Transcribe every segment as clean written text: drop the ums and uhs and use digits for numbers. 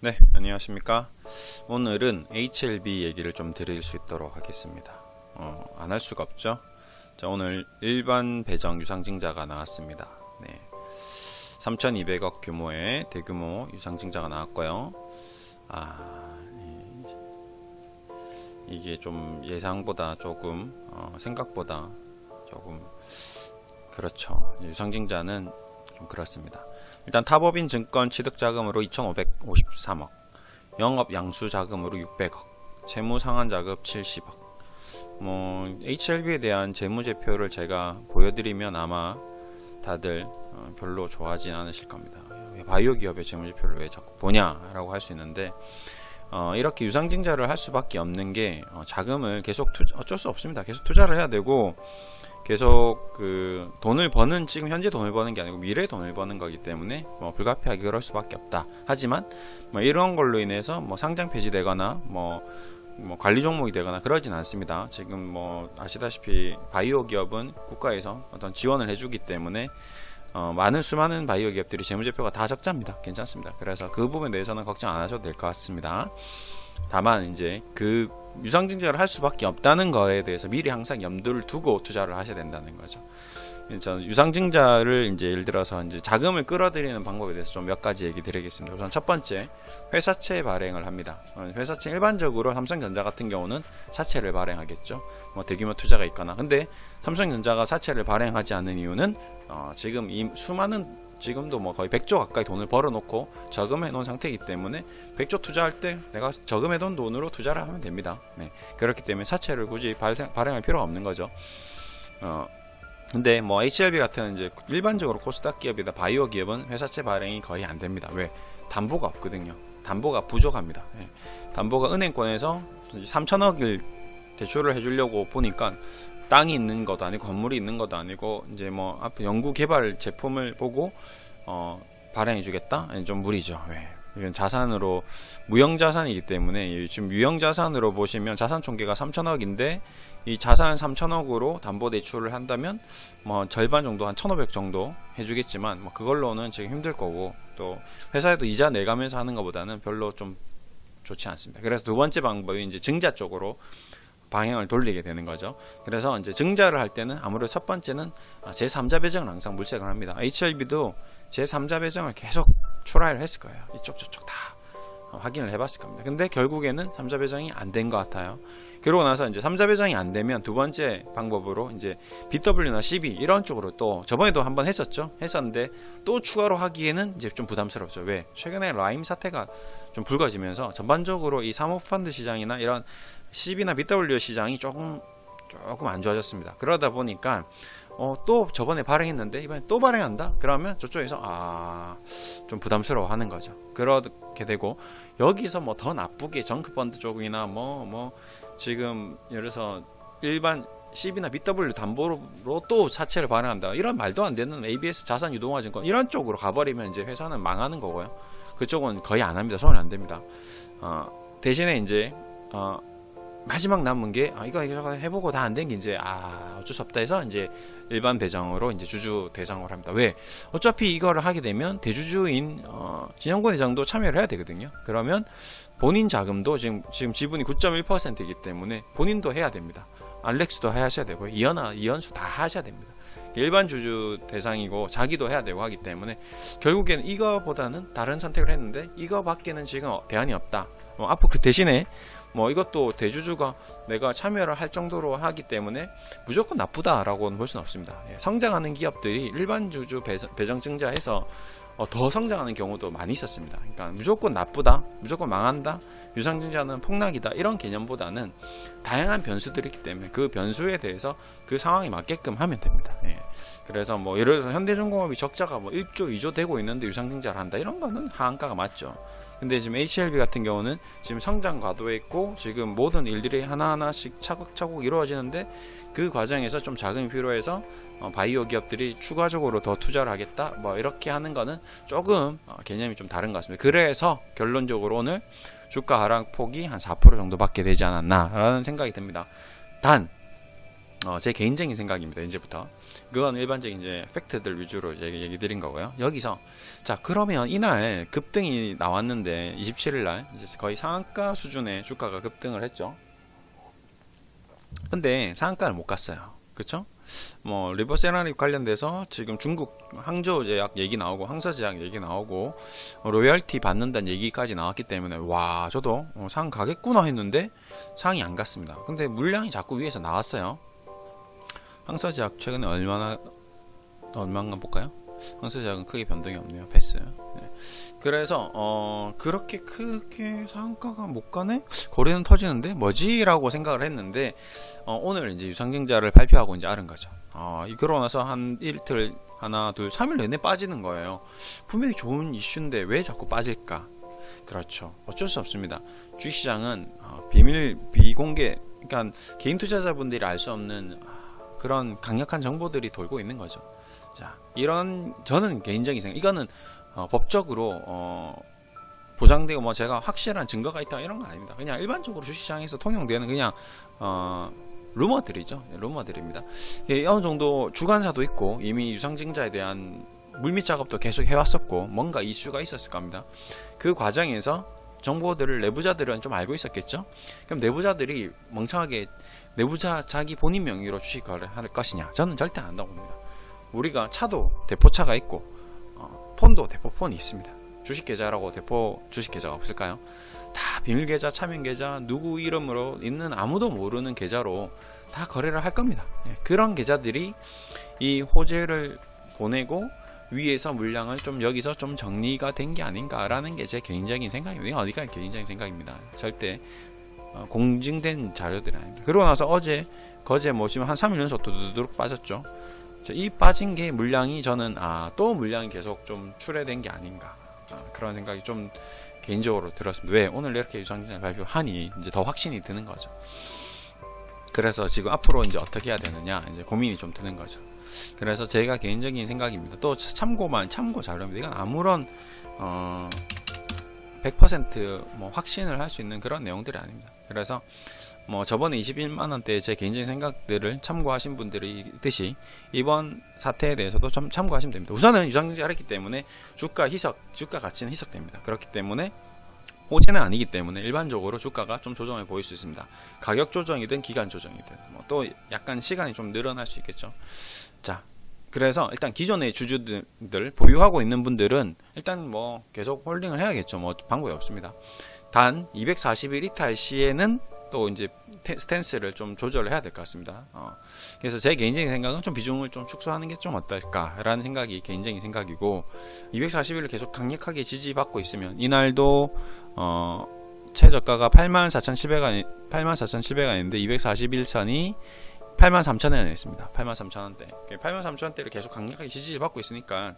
네, 안녕하십니까. 오늘은 HLB 얘기를 좀 드릴 수 있도록 하겠습니다. 안 할 수가 없죠. 자, 오늘 일반 배정 유상증자가 나왔습니다. 네, 3,200억 규모의 대규모 유상증자가 나왔고요. 이게 좀 예상보다 조금, 생각보다 조금, 그렇죠. 유상증자는 좀 그렇습니다. 일단 타법인 증권 취득 자금으로 2,553억, 영업 양수 자금으로 600억, 채무 상환 자금 70억. HLB에 대한 재무제표를 제가 보여드리면 아마 다들 별로 좋아하진 않으실 겁니다. 바이오 기업의 재무제표를 왜 자꾸 보냐라고 할 수 있는데, 이렇게 유상증자를 할 수밖에 없는 게 자금을 계속 어쩔 수 없습니다. 계속 투자를 해야 되고, 계속 돈을 버는, 지금 현재 돈을 버는 게 아니고 미래 돈을 버는 거기 때문에 불가피하게 그럴 수밖에 없다. 하지만 이런 걸로 인해서 상장 폐지되거나 관리 종목이 되거나 그러진 않습니다. 지금 아시다시피 바이오 기업은 국가에서 어떤 지원을 해주기 때문에 수많은 바이오 기업들이 재무제표가 다 적자입니다. 괜찮습니다. 그래서 그 부분에 대해서는 걱정 안 하셔도 될 것 같습니다. 다만 이제 그 유상증자를 할 수밖에 없다는 거에 대해서 미리 항상 염두를 두고 투자를 하셔야 된다는 거죠. 유상증자를 이제 예를 들어서 이제 자금을 끌어들이는 방법에 대해서 좀 몇 가지 얘기 드리겠습니다. 우선 첫 번째, 회사채 발행을 합니다. 회사채, 일반적으로 삼성전자 같은 경우는 사채를 발행하겠죠. 대규모 투자가 있거나. 근데 삼성전자가 사채를 발행하지 않는 이유는 지금 이 수많은, 지금도 거의 100조 가까이 돈을 벌어놓고 저금해 놓은 상태이기 때문에 100조 투자할 때 내가 저금해 놓은 돈으로 투자를 하면 됩니다. 네. 그렇기 때문에 사채를 굳이 발행할 필요가 없는 거죠. 근데 HLB 같은 이제 일반적으로 코스닥 기업이다 바이오 기업은 회사채 발행이 거의 안 됩니다. 왜? 담보가 없거든요. 담보가 부족합니다. 네. 담보가 은행권에서 3천억을 대출을 해주려고 보니까 땅이 있는 것도 아니고 건물이 있는 것도 아니고 이제 앞에 연구 개발 제품을 보고 발행해 주겠다? 좀 무리죠. 왜? 이건 자산으로 무형 자산이기 때문에 지금 유형 자산으로 보시면 자산 총계가 3천억인데 이 자산 3천억으로 담보 대출을 한다면 절반 정도, 한 1,500 정도 해주겠지만 그걸로는 지금 힘들 거고, 또 회사에도 이자 내가면서 하는 것보다는 별로 좀 좋지 않습니다. 그래서 두 번째 방법이 이제 증자 쪽으로 방향을 돌리게 되는 거죠. 그래서 이제 증자를 할 때는 아무래도 첫 번째는 제3자 배정을 항상 물색을 합니다. HLB도 제3자 배정을 계속 트라이를 했을 거예요. 이쪽 저쪽 다 확인을 해봤을 겁니다. 근데 결국에는 3자 배정이 안 된 것 같아요. 그러고 나서 이제 3자 배정이 안 되면 두 번째 방법으로 이제 BW나 CB 이런 쪽으로, 또 저번에도 한번 했었는데 또 추가로 하기에는 이제 좀 부담스럽죠. 왜? 최근에 라임 사태가 좀 불거지면서 전반적으로 이 사모펀드 시장이나 이런 CB나 BW 시장이 조금 안 좋아졌습니다. 그러다 보니까 또 저번에 발행했는데 이번에 또 발행한다? 그러면 저쪽에서 좀 부담스러워 하는 거죠. 그렇게 되고, 여기서 더 나쁘게 정크펀드 쪽이나 지금 예를 들어서 일반 CB나 BW 담보로 또 사채를 발행한다, 이런 말도 안 되는 ABS 자산 유동화 증권 이런 쪽으로 가버리면 이제 회사는 망하는 거고요. 그쪽은 거의 안 합니다. 손을 안 댑니다. 대신에 이제 마지막 남은 게 이거 해보고 다 안 된 게 이제 어쩔 수 없다 해서 이제 일반 배정으로 이제 주주 대상으로 합니다. 왜? 어차피 이거를 하게 되면 대주주인 진영권 회장도 참여를 해야 되거든요. 그러면 본인 자금도 지금 지분이 9.1%이기 때문에 본인도 해야 됩니다. 알렉스도 하셔야 되고 이현수 다 하셔야 됩니다. 일반 주주 대상이고 자기도 해야 되고 하기 때문에 결국에는 이거보다는 다른 선택을 했는데 이거밖에는 지금 대안이 없다. 앞으로 그 대신에 이것도 대주주가 내가 참여를 할 정도로 하기 때문에 무조건 나쁘다라고는 볼 수는 없습니다. 성장하는 기업들이 일반 주주 배정 증자해서 더 성장하는 경우도 많이 있었습니다. 그러니까 무조건 나쁘다, 무조건 망한다, 유상증자는 폭락이다, 이런 개념보다는 다양한 변수들이 있기 때문에 그 변수에 대해서 그 상황에 맞게끔 하면 됩니다. 그래서 예를 들어서 현대중공업이 적자가 1조, 2조 되고 있는데 유상증자를 한다, 이런 거는 하한가가 맞죠. 근데 지금 HLB 같은 경우는 지금 성장 과도에 있고 지금 모든 일들이 하나하나씩 차곡차곡 이루어지는데 그 과정에서 좀 자금이 필요해서 바이오 기업들이 추가적으로 더 투자를 하겠다, 이렇게 하는 거는 조금 개념이 좀 다른 것 같습니다. 그래서 결론적으로 오늘 주가 하락폭이 한 4% 정도밖에 되지 않았나 라는 생각이 듭니다. 단 제 개인적인 생각입니다. 이제부터 그건 일반적인 이제 팩트들 위주로 얘기 드린 거고요. 여기서 자, 그러면 이날 급등이 나왔는데 27일 날 이제 거의 상한가 수준의 주가가 급등을 했죠. 근데 상한가를 못 갔어요. 그쵸? 뭐 리버세라믹 관련돼서 지금 중국 항저우 제약 얘기 나오고 항서 제약 얘기 나오고 로열티 받는다는 얘기까지 나왔기 때문에 와, 저도 상 가겠구나 했는데 상이 안 갔습니다. 근데 물량이 자꾸 위에서 나왔어요. 항서 제약 최근에 얼마인가 볼까요? 항서 제약은 크게 변동이 없네요. 패스. 네. 그래서 그렇게 크게 상가가 못 가네? 거래는 터지는데 뭐지? 라고 생각을 했는데 오늘 이제 유상증자를 발표하고 이제 알은 거죠. 그러고 나서 한 이틀, 하나, 둘, 3일 내내 빠지는 거예요. 분명히 좋은 이슈인데 왜 자꾸 빠질까? 그렇죠. 어쩔 수 없습니다. 주식시장은 비공개, 그러니까 개인 투자자분들이 알 수 없는 그런 강력한 정보들이 돌고 있는 거죠. 자, 저는 개인적인 생각, 이거는 법적으로 보장되고 뭐 제가 확실한 증거가 있다 이런 건 아닙니다. 그냥 일반적으로 주식시장에서 통용되는 그냥 루머들이죠. 루머들입니다. 어느 정도 주관사도 있고 이미 유상증자에 대한 물밑 작업도 계속 해왔었고 뭔가 이슈가 있었을 겁니다. 그 과정에서 정보들을 내부자들은 좀 알고 있었겠죠. 그럼 내부자들이 멍청하게 내부자 자기 본인 명의로 주식 거래할 것이냐? 저는 절대 안 한다고 봅니다. 우리가 차도 대포차가 있고 폰도 대포폰이 있습니다. 주식 계좌라고 대포 주식 계좌가 없을까요? 다 비밀 계좌, 차명 계좌, 누구 이름으로 있는 아무도 모르는 계좌로 다 거래를 할 겁니다. 그런 계좌들이 이 호재를 보내고 위에서 물량을 좀 여기서 좀 정리가 된 게 아닌가라는 게 제 개인적인 생각입니다. 어디가 개인적인 생각입니다. 절대 공증된 자료들이 아닙니다. 그러고 나서 거제 뭐 지금 한 3일 연속 두두둑 빠졌죠. 이 빠진 게 물량이 저는 또 물량이 계속 좀 출회된 게 아닌가 그런 생각이 좀 개인적으로 들었습니다. 왜 오늘 이렇게 유상증자 발표하니 이제 더 확신이 드는 거죠. 그래서 지금 앞으로 이제 어떻게 해야 되느냐 이제 고민이 좀 드는 거죠. 그래서 제가 개인적인 생각입니다. 또 참고 자료입니다. 이건 아무런 100% 뭐 확신을 할 수 있는 그런 내용들이 아닙니다. 그래서 뭐 저번에 21만원대 제 개인적인 생각들을 참고하신 분들이 있듯이 이번 사태에 대해서도 좀 참고하시면 됩니다. 우선은 유상증자를 했기 때문에 주가 가치는 희석됩니다. 그렇기 때문에 호재는 아니기 때문에 일반적으로 주가가 좀 조정해 보일 수 있습니다. 가격 조정이든 기간 조정이든 또 약간 시간이 좀 늘어날 수 있겠죠. 자, 그래서 일단 기존의 주주들 보유하고 있는 분들은 일단 뭐 계속 홀딩을 해야겠죠. 뭐 방법이 없습니다. 단 241 이탈 시에는 또 이제 스탠스를 좀 조절을 해야 될 것 같습니다. 그래서 제 개인적인 생각은 좀 비중을 좀 축소하는 게 좀 어떨까라는 생각이 개인적인 생각이고 241을 계속 강력하게 지지받고 있으면 이날도 최저가가 84,700원인데 241선이 83,000원에 있습니다. 83,000원대. 83,000원대를 계속 강력하게 지지를 받고 있으니까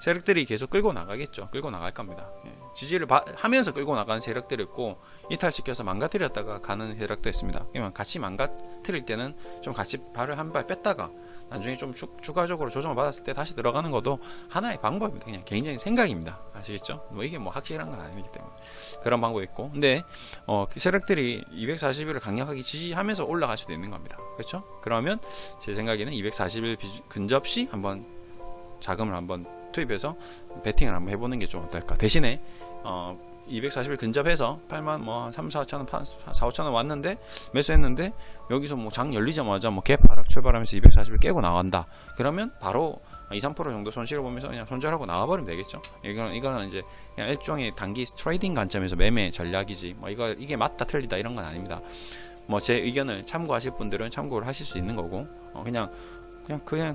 세력들이 계속 끌고 나가겠죠. 끌고 나갈 겁니다. 지지를 하면서 끌고 나가는 세력들이 있고 이탈시켜서 망가뜨렸다가 가는 세력도 있습니다. 그러면 같이 망가뜨릴 때는 좀 같이 발을 한 발 뺐다가 나중에 좀 추가적으로 조정을 받았을 때 다시 들어가는 것도 하나의 방법입니다. 그냥 개인적인 생각입니다. 아시겠죠? 뭐 이게 뭐 확실한 건 아니기 때문에 그런 방법이 있고, 근데 세력들이 241을 강력하게 지지하면서 올라갈 수도 있는 겁니다. 그렇죠? 그러면 제 생각에는 241 근접 시 한번 자금을 한번 투입해서 베팅을 한번 해보는 게 좀 어떨까. 대신에 240일 근접해서 8만 뭐 3, 4천원 4, 5천원 왔는데 매수했는데 여기서 뭐 장 열리자마자 뭐 갭 하락 출발하면서 240일 깨고 나간다. 그러면 바로 2, 3% 정도 손실을 보면서 그냥 손절하고 나가버리면 되겠죠. 이거는 이제 그냥 일종의 단기 트레이딩 관점에서 매매 전략이지 뭐 이게 맞다 틀리다 이런 건 아닙니다. 뭐 제 의견을 참고하실 분들은 참고를 하실 수 있는 거고 그냥 그래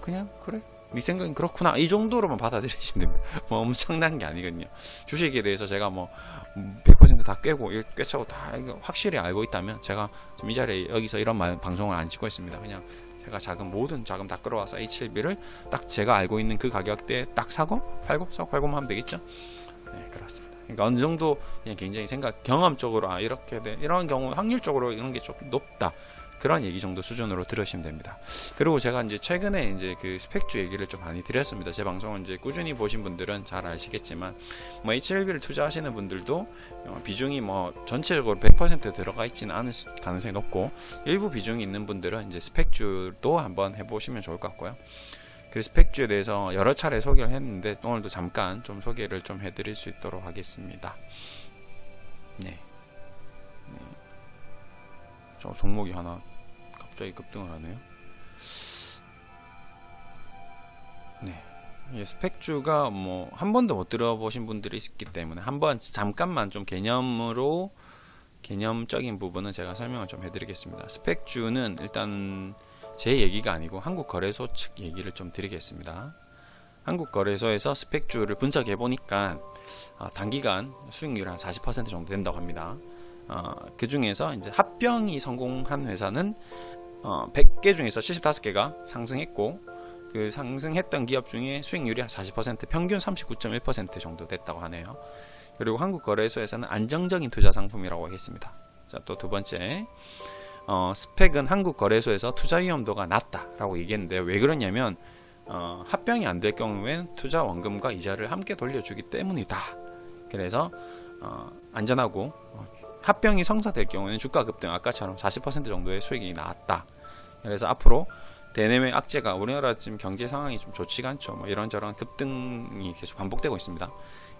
네 생각은 그렇구나 이 정도로만 받아들이시면 됩니다. 뭐 엄청난 게 아니거든요. 주식에 대해서 제가 뭐 100% 다 꿰차고 다 확실히 알고 있다면 제가 지금 이 자리에 여기서 이런 방송을 안 찍고 있습니다. 그냥 제가 모든 자금 다 끌어와서 H7B를 딱 제가 알고 있는 그 가격대에 딱 사고 팔고만 하면 되겠죠. 네, 그렇습니다. 그러니까 어느 정도 그냥 굉장히 경험적으로 이렇게 돼 이런 경우 확률적으로 이런 게 좀 높다. 그런 얘기 정도 수준으로 들으시면 됩니다. 그리고 제가 이제 최근에 이제 그 스펙주 얘기를 좀 많이 드렸습니다. 제 방송을 이제 꾸준히 보신 분들은 잘 아시겠지만, 뭐 HLB를 투자하시는 분들도 비중이 뭐 전체적으로 100% 들어가 있지는 않을 가능성이 높고, 일부 비중이 있는 분들은 이제 스펙주도 한번 해보시면 좋을 것 같고요. 그 스펙주에 대해서 여러 차례 소개를 했는데 오늘도 잠깐 좀 소개를 좀 해드릴 수 있도록 하겠습니다. 네. 저 종목이 하나 갑자기 급등을 하네요. 네. 스펙주가 뭐 한 번도 못 들어보신 분들이 있기 때문에 한번 잠깐만 좀 개념적인 부분은 제가 설명을 좀 해드리겠습니다. 스펙주는 일단 제 얘기가 아니고 한국거래소 측 얘기를 좀 드리겠습니다. 한국거래소에서 스펙주를 분석해 보니까 단기간 수익률이 한 40% 정도 된다고 합니다. 그 중에서 이제 합병이 성공한 회사는 100개 중에서 75개가 상승했고, 그 상승했던 기업 중에 수익률이 40%, 평균 39.1% 정도 됐다고 하네요. 그리고 한국거래소에서는 안정적인 투자 상품이라고 하겠습니다. 자, 또 두 번째, 스펙은 한국거래소에서 투자 위험도가 낮다라고 얘기했는데요. 왜 그러냐면 합병이 안 될 경우엔 투자 원금과 이자를 함께 돌려주기 때문이다. 그래서 안전하고, 합병이 성사될 경우에는 주가 급등, 아까처럼 40% 정도의 수익이 나왔다. 그래서 앞으로 대내외 악재가, 우리나라 지금 경제 상황이 좀 좋지가 않죠. 뭐 이런저런 급등이 계속 반복되고 있습니다.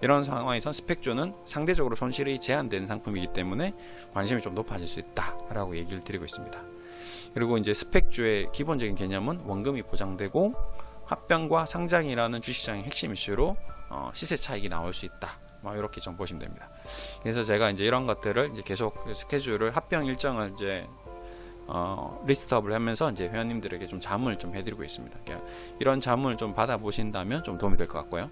이런 상황에서 스펙주는 상대적으로 손실이 제한된 상품이기 때문에 관심이 좀 높아질 수 있다라고 얘기를 드리고 있습니다. 그리고 이제 스펙주의 기본적인 개념은 원금이 보장되고 합병과 상장이라는 주식시장의 핵심 이슈로 시세 차익이 나올 수 있다. 뭐 이렇게 좀 보시면 됩니다. 그래서 제가 이제 이런 것들을 이제 계속 스케줄을, 합병 일정을 이제 리스트업을 하면서 이제 회원님들에게 좀 자문을 좀 해드리고 있습니다. 그러니까 이런 자문을 좀 받아보신다면 좀 도움이 될 것 같고요.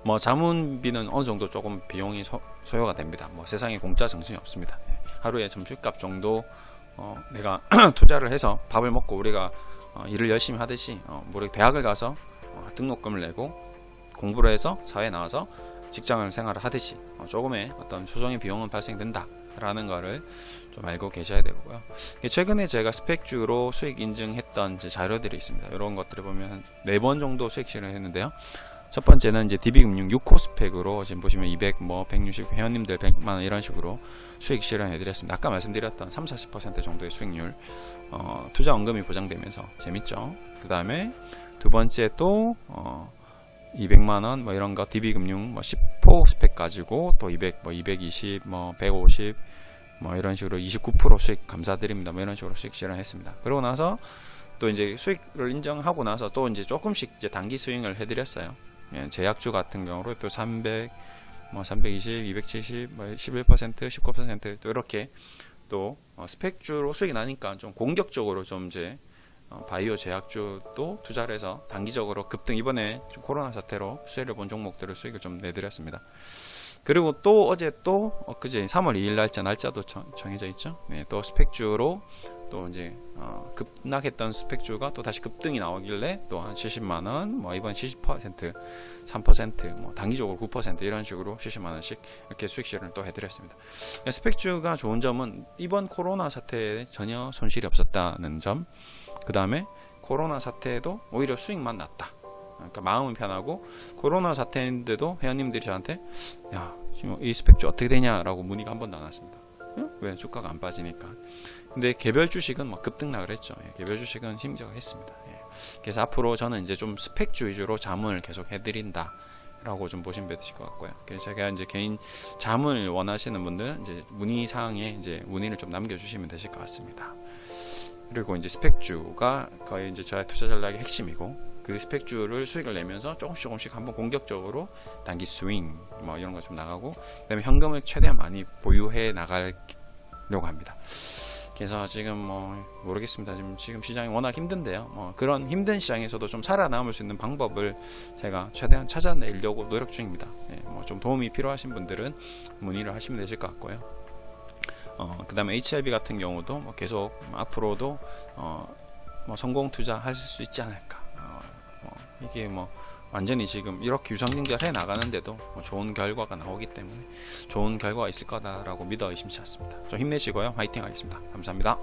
뭐 자문비는 어느 정도 조금 비용이 소요가 됩니다. 뭐 세상에 공짜 정신이 없습니다. 하루에 점심값 정도 내가 투자를 해서 밥을 먹고 우리가 일을 열심히 하듯이 우리 대학을 가서 등록금을 내고 공부를 해서 사회에 나와서 직장을 생활을 하듯이 조금의 어떤 소정의 비용은 발생된다 라는 거를 좀 알고 계셔야 되고요. 최근에 제가 스펙주로 수익 인증했던 자료들이 있습니다. 이런 것들을 보면 한 4번 정도 수익 실현을 했는데요. 첫 번째는 이제 DB금융 6호 스펙으로 지금 보시면 200, 160 회원님들 100만원 이런 식으로 수익 실현해 드렸습니다. 아까 말씀드렸던 30-40% 정도의 수익률, 투자 원금이 보장되면서 재밌죠. 그 다음에 두 번째 또 200만원 뭐 이런 거 DB금융 10호 스펙 가지고 또 200, 220, 150 이런 식으로 29% 수익 감사드립니다. 이런 식으로 수익 실현했습니다. 그러고 나서 또 이제 수익을 인정하고 나서 또 이제 조금씩 이제 단기 스윙을 해드렸어요. 제약주 같은 경우로 또 300, 320, 270, 11%, 19% 또 이렇게 또 스펙주로 수익이 나니까 좀 공격적으로 좀 이제 바이오 제약주도 투자를 해서 단기적으로 급등, 이번에 좀 코로나 사태로 수혜를 본 종목들을 수익을 좀 내드렸습니다. 그리고 또 어제 또 그제 3월 2일 날짜도 정해져 있죠. 네, 또 스펙주로 또 이제 급락했던 스펙주가 또 다시 급등이 나오길래 또 한 70만원, 이번 70%, 3%, 단기적으로 9% 이런 식으로 70만원씩 이렇게 수익 실현을 또 해드렸습니다. 스펙주가 좋은 점은 이번 코로나 사태에 전혀 손실이 없었다는 점, 그 다음에 코로나 사태에도 오히려 수익만 났다. 그러니까 마음은 편하고, 코로나 사태인데도 회원님들이 저한테 야, 지금 이 스펙주 어떻게 되냐라고 문의가 한 번도 안 왔습니다. 왜? 주가가 안 빠지니까. 근데 개별 주식은 급등락을 했죠. 개별 주식은 힘들어 했습니다. 그래서 앞으로 저는 이제 좀 스펙주 위주로 자문을 계속 해드린다 라고 좀 보시면 되실 것 같고요. 그래서 제가 이제 개인 자문을 원하시는 분들은 이제 문의 사항에 이제 문의를 좀 남겨주시면 되실 것 같습니다. 그리고 이제 스펙주가 거의 이제 저의 투자 전략의 핵심이고, 그 스펙주를 수익을 내면서 조금씩 한번 공격적으로 단기 스윙 이런 거 좀 나가고, 그다음에 현금을 최대한 많이 보유해 나가려고 합니다. 그래서 지금 모르겠습니다. 지금 시장이 워낙 힘든데요. 그런 힘든 시장에서도 좀 살아남을 수 있는 방법을 제가 최대한 찾아내려고 노력 중입니다. 좀 도움이 필요하신 분들은 문의를 하시면 되실 것 같고요. 그 다음에 HLB 같은 경우도 계속 앞으로도 성공 투자하실 수 있지 않을까. 이게 완전히 지금 이렇게 유상증자를 해 나가는데도 좋은 결과가 나오기 때문에 좋은 결과가 있을 거다라고 믿어 의심치 않습니다. 좀 힘내시고요. 화이팅 하겠습니다. 감사합니다.